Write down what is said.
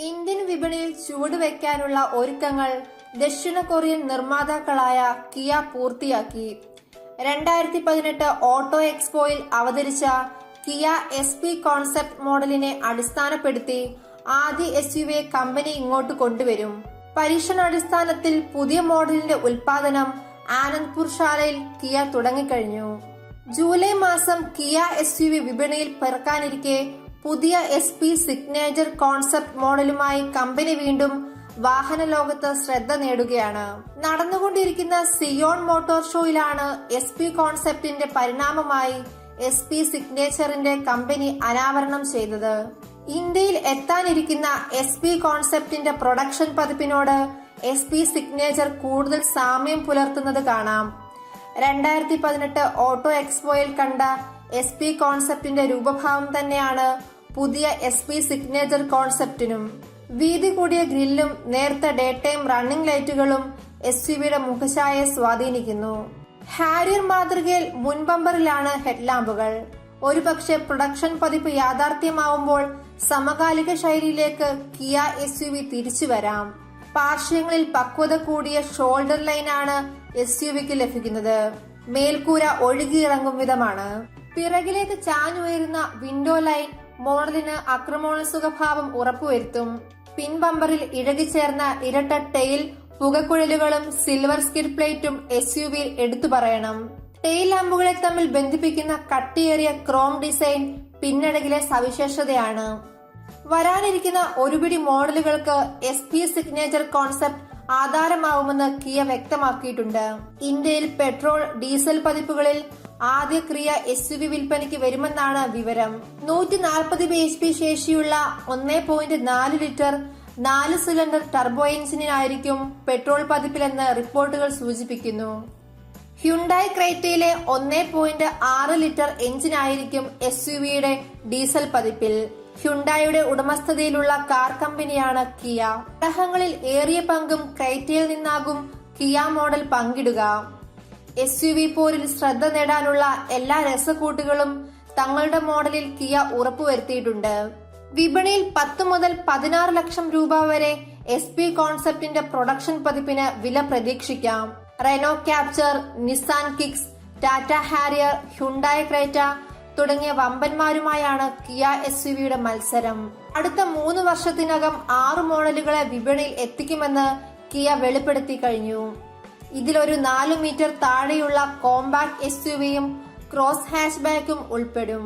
Indian വിപണിയിൽ ചുവടുവെക്കാനുള്ള ഒരുക്കങ്ങൾ ദക്ഷിണ കൊറിയൻ നിർമ്മാതാക്കളായ കിയ പൂർത്തിയാക്കി. 2018 ഓട്ടോ എക്സ്പോയിൽ അവതരിച്ച കിയ SP കോൺസെപ്റ്റ് മോഡലിനെ അടിസ്ഥാനപ്പെടുത്തി ആദ്യ SUV കമ്പനി ഇങ്ങോട്ട് കൊണ്ടുവരും. പരീക്ഷണാടിസ്ഥാനത്തിൽ പുതിയ മോഡലിന്റെ ഉൽപാദനം ആനന്ദ്പൂർ ശാലയിൽ കിയ തുടങ്ങിക്കഴിഞ്ഞു. ജൂലൈ മാസം കിയ SUV വിപണിയിൽ പിറക്കാനിരിക്കെ പുതിയ SP സിഗ്നേച്ചർ കോൺസെപ്റ്റ് മോഡലുമായി കമ്പനി വീണ്ടും വാഹന ലോകത്ത് ശ്രദ്ധ നേടുകയാണ്. നടന്നുകൊണ്ടിരിക്കുന്ന സിയോൺ മോട്ടോർ ഷോയിലാണ് SP കോൺസെപ്റ്റിന്റെ പരിണാമമായി SP സിഗ്നേച്ചറിന്റെ കമ്പനി അനാവരണം ചെയ്തത്. ഇന്ത്യയിൽ എത്താനിരിക്കുന്ന SP കോൺസെപ്റ്റിന്റെ പ്രൊഡക്ഷൻ പതിപ്പിനോട് SP സിഗ്നേച്ചർ കൂടുതൽ സാമ്യം പുലർത്തുന്നത് കാണാം. 2018 ഓട്ടോ എക്സ്പോയിൽ കണ്ട SP കോൺസെപ്റ്റിന്റെ രൂപഭാവം തന്നെയാണ് പുതിയ SP സിഗ്നേച്ചർ കോൺസെപ്റ്റിനും. വീതി കൂടിയ ഗ്രില്ലും നേർത്ത ഡേ ടൈം റണ്ണിംഗ് ലൈറ്റുകളും SUVയുടെ മുഖഛായയെ സ്വാധീനിക്കുന്നു. ഹാരിയർ മാതൃകയിൽ മുൻബമ്പറിലാണ് ഹെഡ്ലാമ്പുകൾ. ഒരുപക്ഷെ പ്രൊഡക്ഷൻ പതിപ്പ് യാഥാർത്ഥ്യമാവുമ്പോൾ സമകാലിക ശൈലിയിലേക്ക് കിയ SUV തിരിച്ചു വരാം. പാർശ്വങ്ങളിൽ പക്വത കൂടിയ ഷോൾഡർ ലൈനാണ് SUVക്ക് ലഭിക്കുന്നത്. മേൽക്കൂര ഒഴുകിയിറങ്ങും വിധമാണ്. പിറകിലേക്ക് ചാഞ്ഞുയരുന്ന വിൻഡോ ലൈൻ മോഡലിന് ആക്രമണോത്സുകഭാവം ഉറപ്പുവരുത്തും. പിൻബമ്പറിൽ ഇഴകിച്ചേർന്ന ഇരട്ട ടെയിൽ പുകക്കുഴലുകളും സിൽവർ സ്കിഡ് പ്ലേറ്റും SUVയിൽ എടുത്തു പറയണം. ടെയിൽ ലാമ്പുകളെ തമ്മിൽ ബന്ധിപ്പിക്കുന്ന കട്ടിയേറിയ ക്രോം ഡിസൈൻ പിന്നഴകിലെ സവിശേഷതയാണ്. വരാനിരിക്കുന്ന ഒരുപിടി മോഡലുകൾക്ക് SP സിഗ്നേച്ചർ കോൺസെപ്റ്റ് ആധാരമാവുമെന്ന് കിയ വ്യക്തമാക്കിയിട്ടുണ്ട്. ഇന്ത്യയിൽ പെട്രോൾ ഡീസൽ പതിപ്പുകളിൽ ആദ്യ ക്രിയ SUV വിൽപ്പനയ്ക്ക് വരുമെന്നാണ് വിവരം. 140 bhp ശേഷിയുള്ള 1.4 ലിറ്റർ 4 സിലിണ്ടർ ടർബോ എഞ്ചിനായിരിക്കും പെട്രോൾ പതിപ്പിലെന്ന് റിപ്പോർട്ടുകൾ സൂചിപ്പിക്കുന്നു. ഹ്യുണ്ടായി ക്രൈറ്റയിലെ 1.6 ലിറ്റർ എഞ്ചിനായിരിക്കും SUVയുടെ ഡീസൽ പതിപ്പിൽ. ഹ്യുണ്ടായുടെ ഉടമസ്ഥതയിലുള്ള കാർ കമ്പനിയാണ് കിയ. ഘടകങ്ങളിൽ ഏറിയ പങ്കും ക്രൈറ്റയിൽ നിന്നാകും കിയ മോഡൽ പങ്കിടുക. SUV പോരിൽ ശ്രദ്ധ നേടാനുള്ള എല്ലാ രസക്കൂട്ടുകളും തങ്ങളുടെ മോഡലിൽ കിയ ഉറപ്പുവരുത്തിയിട്ടുണ്ട്. വിപണിയിൽ 10 മുതൽ 16 ലക്ഷം രൂപ വരെ SP കോൺസെപ്റ്റിന്റെ പ്രൊഡക്ഷൻ പതിപ്പിന് വില പ്രതീക്ഷിക്കാം. Renault Captur, Nissan Kicks, Tata Harrier, Hyundai Creta തുടങ്ങിയ വമ്പന്മാരുമായാണ് കിയ SUVയുടെ മത്സരം. അടുത്ത 3 വർഷത്തിനകം 6 മോഡലുകളെ വിപണിയിൽ എത്തിക്കുമെന്ന് കിയ വെളിപ്പെടുത്തി കഴിഞ്ഞു. ഇതിലൊരു 4 മീറ്റർ താഴെയുള്ള കോമ്പാക്ട് SUVയും ക്രോസ് ഹാച്ച്ബാക്കും ഉൾപ്പെടും.